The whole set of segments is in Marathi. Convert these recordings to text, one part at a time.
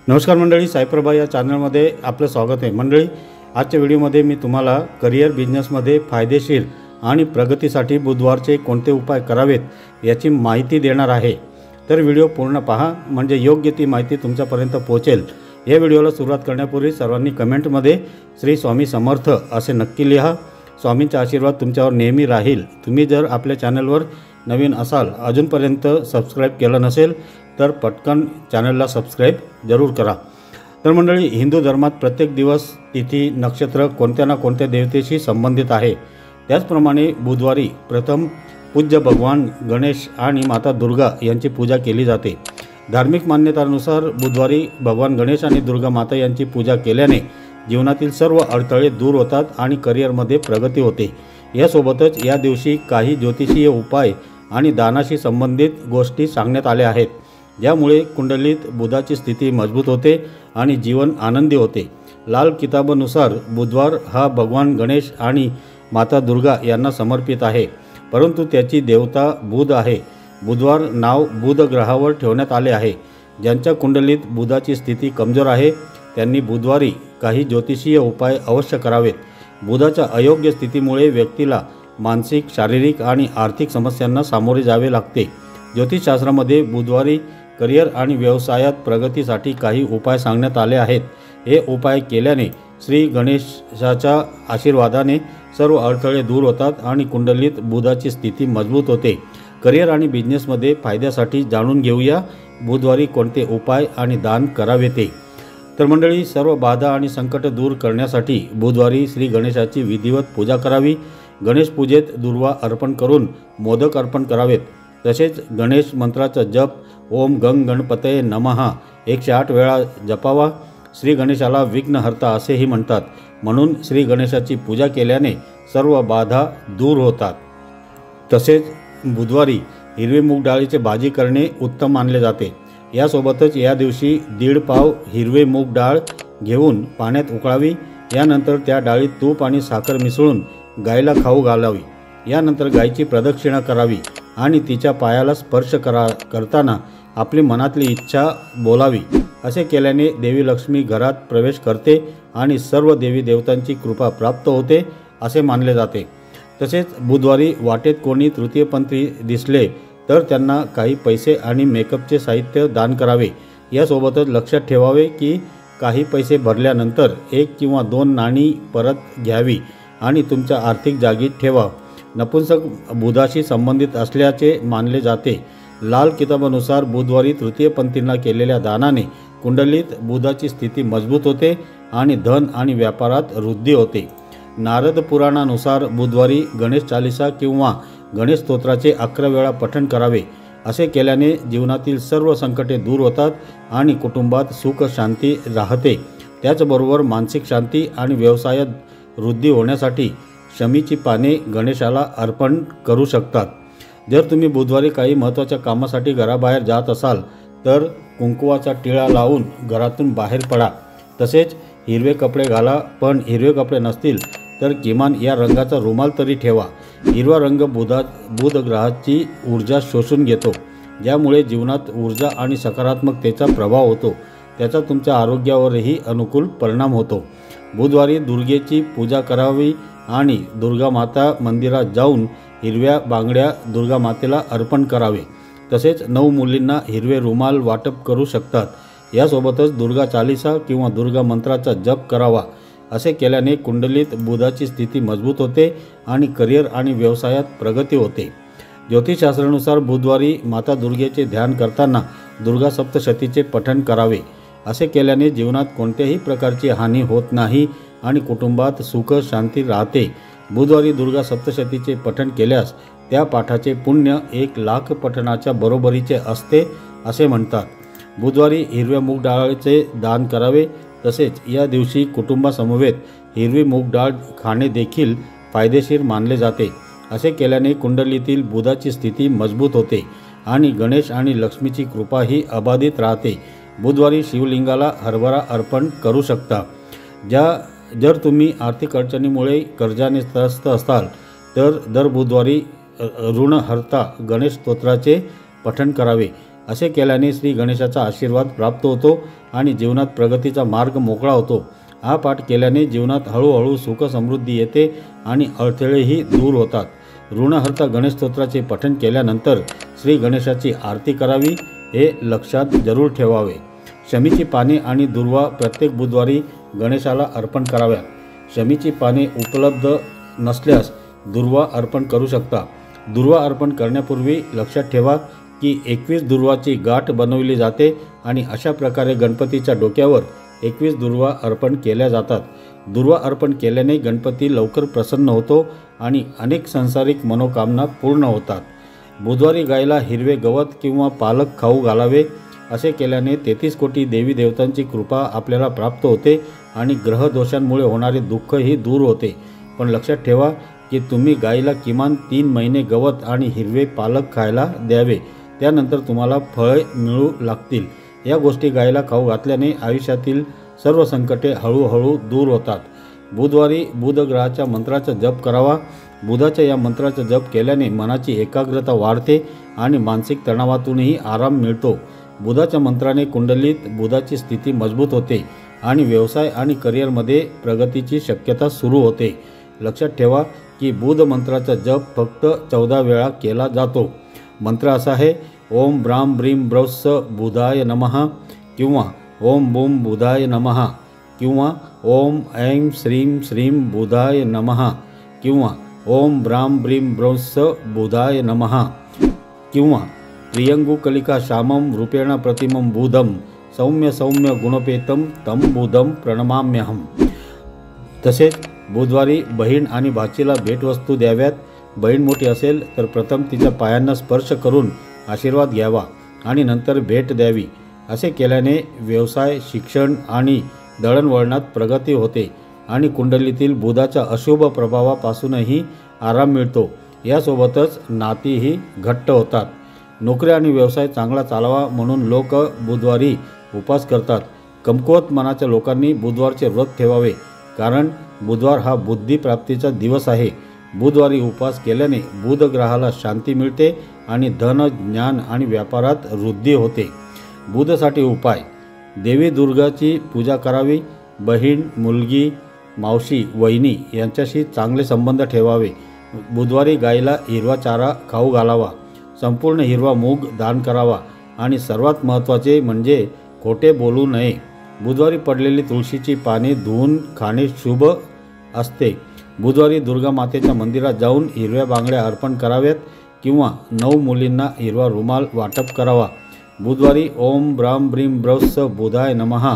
नमस्कार मंडळी, साईप्रभा या चॅनलमध्ये आपलं स्वागत आहे। मंडळी, आजच्या व्हिडिओमध्ये मी तुम्हाला करिअर बिझनेसमध्ये फायदेशीर आणि प्रगतीसाठी बुधवारचे कोणते उपाय करावेत याची माहिती देणार आहे। तर व्हिडिओ पूर्ण पहा म्हणजे योग्य ती माहिती तुमच्यापर्यंत पोहोचेल। या व्हिडिओला सुरुवात करण्यापूर्वी सर्वांनी कमेंटमध्ये श्री स्वामी समर्थ असे नक्की लिहा। स्वामींचा आशीर्वाद तुमच्यावर नेहमी राहील। तुम्ही जर आपल्या चॅनलवर नवीन असाल, अजूनपर्यंत सबस्क्राईब केलं नसेल तर पटकन चॅनलला सबस्क्राईब जरूर करा। तर मंडळी, हिंदू धर्मात प्रत्येक दिवस, तिथी, नक्षत्र कोणत्या ना कोणत्या देवतेशी संबंधित आहे। त्याचप्रमाणे बुधवारी प्रथम पूज्य भगवान गणेश आणि माता दुर्गा यांची पूजा केली जाते। धार्मिक मान्यतानुसार बुधवारी भगवान गणेश आणि दुर्गा माता यांची पूजा केल्याने जीवनातील सर्व अडथळे दूर होतात आणि करिअरमध्ये प्रगती होते। यासोबतच या दिवशी काही ज्योतिषीय उपाय आणि दानाशी संबंधित गोष्टी सांगण्यात आल्या आहेत, ज्यामुळे कुंडलीत बुधाची स्थिती मजबूत होते आणि जीवन आनंदी होते। लाल किताबानुसार बुधवार हा भगवान गणेश आणि माता दुर्गा यांना समर्पित आहे, परंतु त्याची देवता बुध आहे। बुधवार नाव बुध ग्रहावर ठेवण्यात आले आहे। ज्यांच्या कुंडलीत बुधाची स्थिती कमजोर आहे त्यांनी बुधवारी काही ज्योतिषीय उपाय अवश्य करावेत। बुधाच्या अयोग्य स्थितीमुळे व्यक्तीला मानसिक, शारीरिक आणि आर्थिक समस्यांना सामोरे जावे लागते। ज्योतिषशास्त्रामध्ये बुधवारी करिअर आणि व्यवसायात प्रगतीसाठी काही उपाय सांगण्यात आले आहेत। हे उपाय केल्याने श्री गणेशाच्या आशीर्वादाने सर्व अडथळे दूर होतात आणि कुंडलीत बुधाची स्थिती मजबूत होते। करिअर आणि बिझनेसमध्ये फायद्यासाठी जाणून घेऊया बुधवारी कोणते उपाय आणि दान करावे ते। तर मंडळी, सर्व बाधा आणि संकट दूर करण्यासाठी बुधवारी श्री गणेशाची विधिवत पूजा करावी। गणेश पूजेत दुर्वा अर्पण करून मोदक अर्पण करावेत। तसेच गणेश मंत्राचा जप ओम गंग गणपतये नमः 108 वेळा जपावा। श्री गणेशाला विघ्नहर्ता असेही म्हणतात, म्हणून श्री गणेशाची पूजा केल्याने सर्व बाधा दूर होतात। तसेच बुधवारी हिरवे मूग डाळीचे भाजी करणे उत्तम मानले जाते। यासोबतच या दिवशी 1.5 पाव हिरवे मूग डाळ घेऊन पाण्यात उकळावी। यानंतर त्या डाळीत तूप आणि साखर मिसळून गायीला खाऊ घालावी। यानंतर गायीची प्रदक्षिणा करावी आणि तिच्या पायाला स्पर्श करताना आपली मनातली इच्छा बोलावी। असे केल्याने देवी लक्ष्मी घरात प्रवेश करते आणि सर्व देवी देवतांची कृपा प्राप्त होते असे मानले जाते। तसेच बुधवारी वाटेत कोणी तृतीयपंथी दिसले तर त्यांना काही पैसे आणि मेकअपचे साहित्य दान करावे। यासोबतच लक्षात ठेवावे की काही पैसे भरल्यानंतर 1 किंवा 2 नाणी परत घ्यावी आणि तुमच्या आर्थिक जागी ठेवा। नपुंसक बुधाशी संबंधित असल्याचे मानले जाते। लाल किताबानुसार बुधवारी तृतीयपंथींना केलेल्या दानाने कुंडलीत बुधाची स्थिती मजबूत होते आणि धन आणि व्यापारात वृद्धी होते। नारद पुराणानुसार बुधवारी गणेश चालीसा किंवा गणेश स्तोत्राचे 11 वेळा पठण करावे। असे केल्याने जीवनातील सर्व संकटे दूर होतात आणि कुटुंबात सुख शांती राहते। त्याचबरोबर मानसिक शांती आणि व्यवसायात वृद्धी होण्यासाठी शमीची पाने गणेशाला अर्पण करू शकतात। जर तुम्ही बुधवारी काही महत्त्वाच्या कामासाठी घराबाहेर जात असाल तर कुंकवाचा टिळा लावून घरातून बाहेर पडा। तसेच हिरवे कपडे घाला, पण हिरवे कपडे नसतील तर किमान या रंगाचा रुमाल तरी ठेवा। हिरवा रंग बुध ग्रहाची ऊर्जा शोषून घेतो, ज्यामुळे जीवनात ऊर्जा आणि सकारात्मकतेचा प्रभाव होतो। त्याचा तुमच्या आरोग्यावरही अनुकूल परिणाम होतो। बुधवारी दुर्गेची पूजा करावी आणि दुर्गा माता मंदिरात जाऊन हिरव्या बांगड्या दुर्गा मातेला अर्पण करावे। तसेच 9 मुलींना हिरवे रुमाल वाटप करू शकतात। यासोबतच दुर्गा चालीसा किंवा दुर्गा मंत्राचा जप करावा। असे केल्याने कुंडलीत बुधाची स्थिती मजबूत होते आणि करिअर आणि व्यवसायात प्रगती होते। ज्योतिषशास्त्रानुसार बुधवारी माता दुर्गेचे ध्यान करताना दुर्गा सप्तशतीचे पठण करावे। असे केल्याने जीवनात कोणत्याही प्रकारची हानी होत नाही आणि कुटुंबात सुख शांती राहते। बुधवारी दुर्गा सप्तशतीचे पठण केल्यास त्या पाठाचे पुण्य 1,00,000 पठणाच्या बरोबरीचे असते असे म्हणतात। बुधवारी हिरव्या मूग डाळीचे दान करावे। तसेच या दिवशी कुटुंबासमवेत हिरवी मूग डाळ खाणे देखील फायदेशीर मानले जाते। असे केल्याने कुंडलीतील बुधाची स्थिती मजबूत होते आणि गणेश आणि लक्ष्मीची कृपाही अबाधित राहते। बुधवारी शिवलिंगाला हरभरा अर्पण करू शकता। जर तुम्ही आर्थिक अडचणीमुळे कर्जाने त्रस्त असाल तर दर बुधवारी ऋणहर्ता गणेश स्तोत्राचे पठण करावे। असे केल्याने श्री गणेशाचा आशीर्वाद प्राप्त होतो आणि जीवनात प्रगतीचा मार्ग मोकळा होतो। हा पाठ केल्याने जीवनात हळूहळू सुख समृद्धी येते आणि अडथळेही दूर होतात। ऋणहर्ता गणेश स्तोत्राचे पठण केल्यानंतर श्री गणेशाची आरती करावी हे लक्षात जरूर ठेवावे। शमीची पाने आणि दुर्वा प्रत्येक बुधवारी गणेशाला अर्पण कराव्यात। शमीची पाने उपलब्ध नसल्यास दुर्वा अर्पण करू शकता। दुर्वा अर्पण करण्यापूर्वी लक्षात ठेवा की 21 दुर्वाची गाठ बनवली जाते आणि अशा प्रकारे गणपतीच्या डोक्यावर 21 दुर्वा अर्पण केल्या जातात। दुर्वा अर्पण केल्याने गणपती लवकर प्रसन्न होतो आणि अनेक सांसारिक मनोकामना पूर्ण होतात। बुधवारी गायला हिरवे गवत किंवा पालक खाऊ घालावे। असे केल्याने 33 कोटी देवी देवतांची कृपा आपल्याला प्राप्त होते आणि ग्रह दोषांमुळे होणारे दुःखही दूर होते। पण लक्षात ठेवा की तुम्ही गायीला किमान 3 महिने गवत आणि हिरवे पालक खायला द्यावे, त्यानंतर तुम्हाला फळे मिळू लागतील। या गोष्टी गायीला खाऊ घातल्याने आयुष्यातील सर्व संकटे हळूहळू दूर होतात। बुधवारी बुध ग्रहाच्या मंत्राचा जप करावा। बुधाच्या या मंत्राचा जप केल्याने मनाची एकाग्रता वाढते आणि मानसिक तणावातूनही आराम मिळतो। बुधाच्या मंत्राने कुंडलीत बुधाची स्थिती मजबूत होते आणि व्यवसाय आणि करिअरमध्ये प्रगतीची शक्यता सुरू होते। लक्षात ठेवा की बुध मंत्राचा जप फक्त 14 वेळा केला जातो। मंत्र असा आहे, ओम ब्राम ब्रीम ब्रौस्स बुधाय नमः किंवा ओम बूम बुधाय नमः किंवा ओम ऐं श्रीं श्रीं बुधाय नमः किंवा ओम ब्राम ब्रीम ब्रौस्स बुधाय नमः किंवा त्रियंगुकलिका श्यामं रूपेण प्रतिमं बुधं सौम्य सौम्य गुणपेतं तं बुधं प्रणमाम्यहम। तसेच बुधवारी बहीण आणि भाचीला भेटवस्तू द्याव्यात। बहीण मोठी असेल तर प्रथम तिच्या पायांना स्पर्श करून आशीर्वाद घ्यावा आणि नंतर भेट द्यावी। असे केल्याने व्यवसाय, शिक्षण आणि दळणवळणात प्रगती होते आणि कुंडलीतील बुधाच्या अशुभ प्रभावापासूनही आराम मिळतो। यासोबतच नातीही घट्ट होतात। नोकरी आणि व्यवसाय चांगला चालावा म्हणून लोक बुधवारी उपवास करतात। कमकुवत मनाच्या लोकांनी बुधवारचे व्रत ठेवावे, कारण बुधवार हा बुद्धिप्राप्तीचा दिवस आहे। बुधवारी उपवास केल्याने बुध ग्रहाला शांती मिळते आणि धन, ज्ञान आणि व्यापारात वृद्धी होते। बुधसाठी उपाय, देवी दुर्गाची पूजा करावी। बहीण, मुलगी, मावशी, वहिनी यांच्याशी चांगले संबंध ठेवावे। बुधवारी गायीला हिरवा चारा खाऊ घालावा। संपूर्ण हिरवा मूग दान करावा आणि सर्वात महत्त्वाचे म्हणजे खोटे बोलू नये। बुधवारी पडलेली तुळशीची पाने धुवून खाणे शुभ असते। बुधवारी दुर्गा मातेच्या मंदिरात जाऊन हिरव्या बांगड्या अर्पण कराव्यात किंवा 9 मुलींना हिरवा रुमाल वाटप करावा। बुधवारी ओम ब्राम ब्रीम ब्रौस्स बुधाय नमः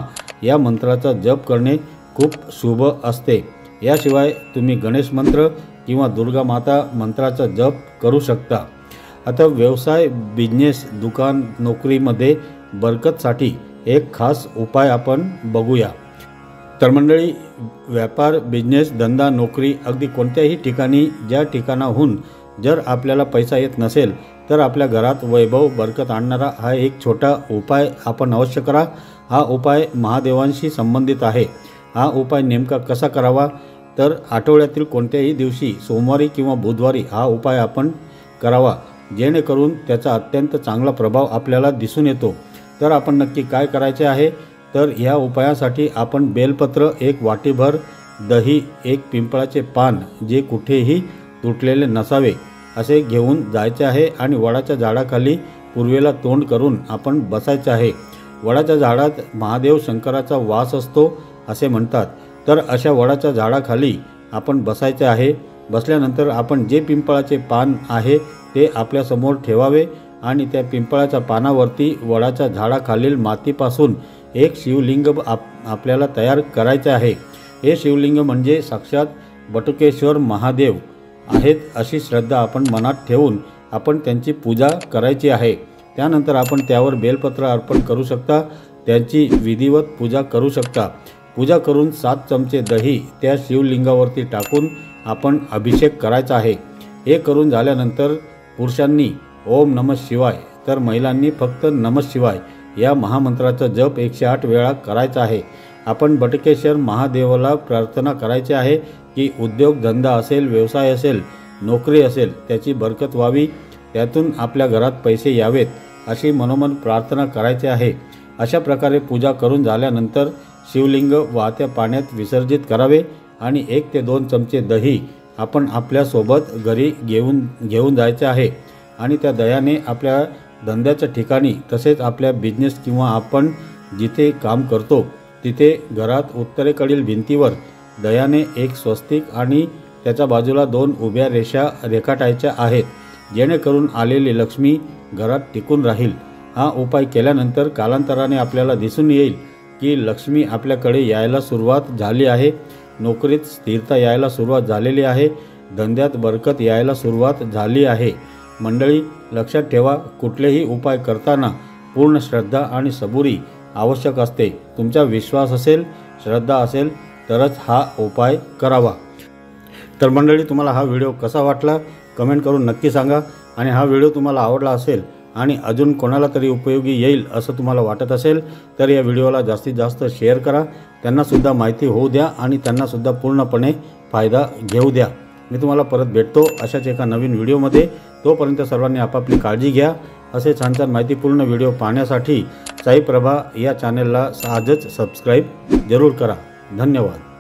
या मंत्राचा जप करणे खूप शुभ असते। याशिवाय तुम्ही गणेश मंत्र किंवा दुर्गा माता मंत्राचा जप करू शकता। आता व्यवसाय, बिझनेस, दुकान, नोकरीमध्ये बरकतसाठी एक खास उपाय आपण बघूया। तर मंडळी, व्यापार, बिझनेस, धंदा, नोकरी अगदी कोणत्याही ठिकाणी ज्या ठिकाणाहून जर आपल्याला पैसा येत नसेल तर आपल्या घरात वैभव, बरकत आणणारा हा एक छोटा उपाय आपण अवश्य करा। हा उपाय महादेवांशी संबंधित आहे। हा उपाय नेमका कसा करावा, तर आठवड्यातील कोणत्याही दिवशी सोमवारी किंवा बुधवारी हा उपाय आपण करावा, जेणेकरून त्याचा अत्यंत चांगला प्रभाव आपल्याला दिसून येतो। तर आपण नक्की काय करायचे आहे, तर ह्या उपायासाठी आपण बेलपत्र 1 वाटीभर, दही, 1 पिंपळाचे पान जे कुठेही तुटलेले नसावे असे घेऊन जायचे आहे आणि वडाच्या झाडाखाली पूर्वेला तोंड करून आपण बसायचे आहे। वडाच्या झाडात महादेव शंकराचा वास असतो असे म्हणतात। तर अशा वडाच्या झाडाखाली आपण बसायचे आहे। बसल्यानंतर आपण जे पिंपळाचे पान आहे ते आपल्यासमोर ठेवावे आणि त्या पिंपळाच्या पानावरती वडाच्या झाडाखालील मातीपासून एक शिवलिंग आपल्याला तयार करायचे आहे। हे शिवलिंग म्हणजे साक्षात बटुकेश्वर महादेव आहेत अशी श्रद्धा आपण मनात ठेवून आपण त्यांची पूजा करायची आहे। त्यानंतर आपण त्यावर बेलपत्र अर्पण करू शकता, त्यांची विधिवत पूजा करू शकता। पूजा करून 7 चमचे दही त्या शिवलिंगावरती टाकून आपण अभिषेक करायचा आहे। हे करून झाल्यानंतर पुरुषांनी ओम नमः शिवाय तर महिलांनी फक्त नमः शिवाय या महामंत्राचा जप 108 वेळा करायचा आहे। आपण बटुकेश्वर महादेवाला प्रार्थना करायची आहे की उद्योग धंदा असेल, व्यवसाय असेल, नोकरी असेल त्याची बरकत व्हावी, त्यातून आपल्या घरात पैसे यावेत अशी मनोमन प्रार्थना करायची आहे। अशा प्रकारे पूजा करून झाल्यानंतर शिवलिंग वाहत्या पाण्यात विसर्जित करावे आणि 1 ते 2 चमचे दही आपण आपल्यासोबत घरी घेऊन जायचे आहे आणि त्या दह्याने आपल्या धंद्याच्या ठिकाणी तसेच आपल्या बिझनेस किंवा आपण जिथे काम करतो तिथे घरात उत्तरेकडील भिंतीवर दह्याने एक स्वस्तिक आणि त्याच्या बाजूला 2 उभ्या रेषा रेखाटायच्या आहेत, जेणेकरून आलेली लक्ष्मी घरात टिकून राहील। हा उपाय केल्यानंतर कालांतराने आपल्याला दिसून येईल की लक्ष्मी आपल्याकडे यायला सुरुवात झाली आहे, नोकरीत स्थिरता यायला सुरुवात झालेली आहे, धंद्यात बरकत यायला सुरुवात झाली आहे। मंडळी, लक्षात ठेवा, कुठलेही उपाय करताना पूर्ण श्रद्धा आणि सबुरी आवश्यक असते। तुमचा विश्वास असेल, श्रद्धा असेल तरच हा उपाय करावा। तर मंडळी, तुम्हाला हा व्हिडिओ कसा वाटला कमेंट करून नक्की सांगा आणि हा व्हिडिओ तुम्हाला आवडला असेल आणि अजून कोणाला तरी उपयोगी येईल असं तुम्हाला वाटत असेल तर या व्हिडिओला जास्तीत जास्त शेअर करा, त्यांनासुद्धा माहिती होऊ द्या आणि त्यांनासुद्धा पूर्णपणे फायदा घेऊ द्या। मी तुम्हाला परत भेटतो अशाच एका नवीन व्हिडिओमध्ये। तोपर्यंत सर्वांनी आपापली काळजी घ्या। असे छान छान माहितीपूर्ण व्हिडिओ पाहण्यासाठी साई प्रभा या चॅनलला आजच सबस्क्राईब जरूर करा। धन्यवाद।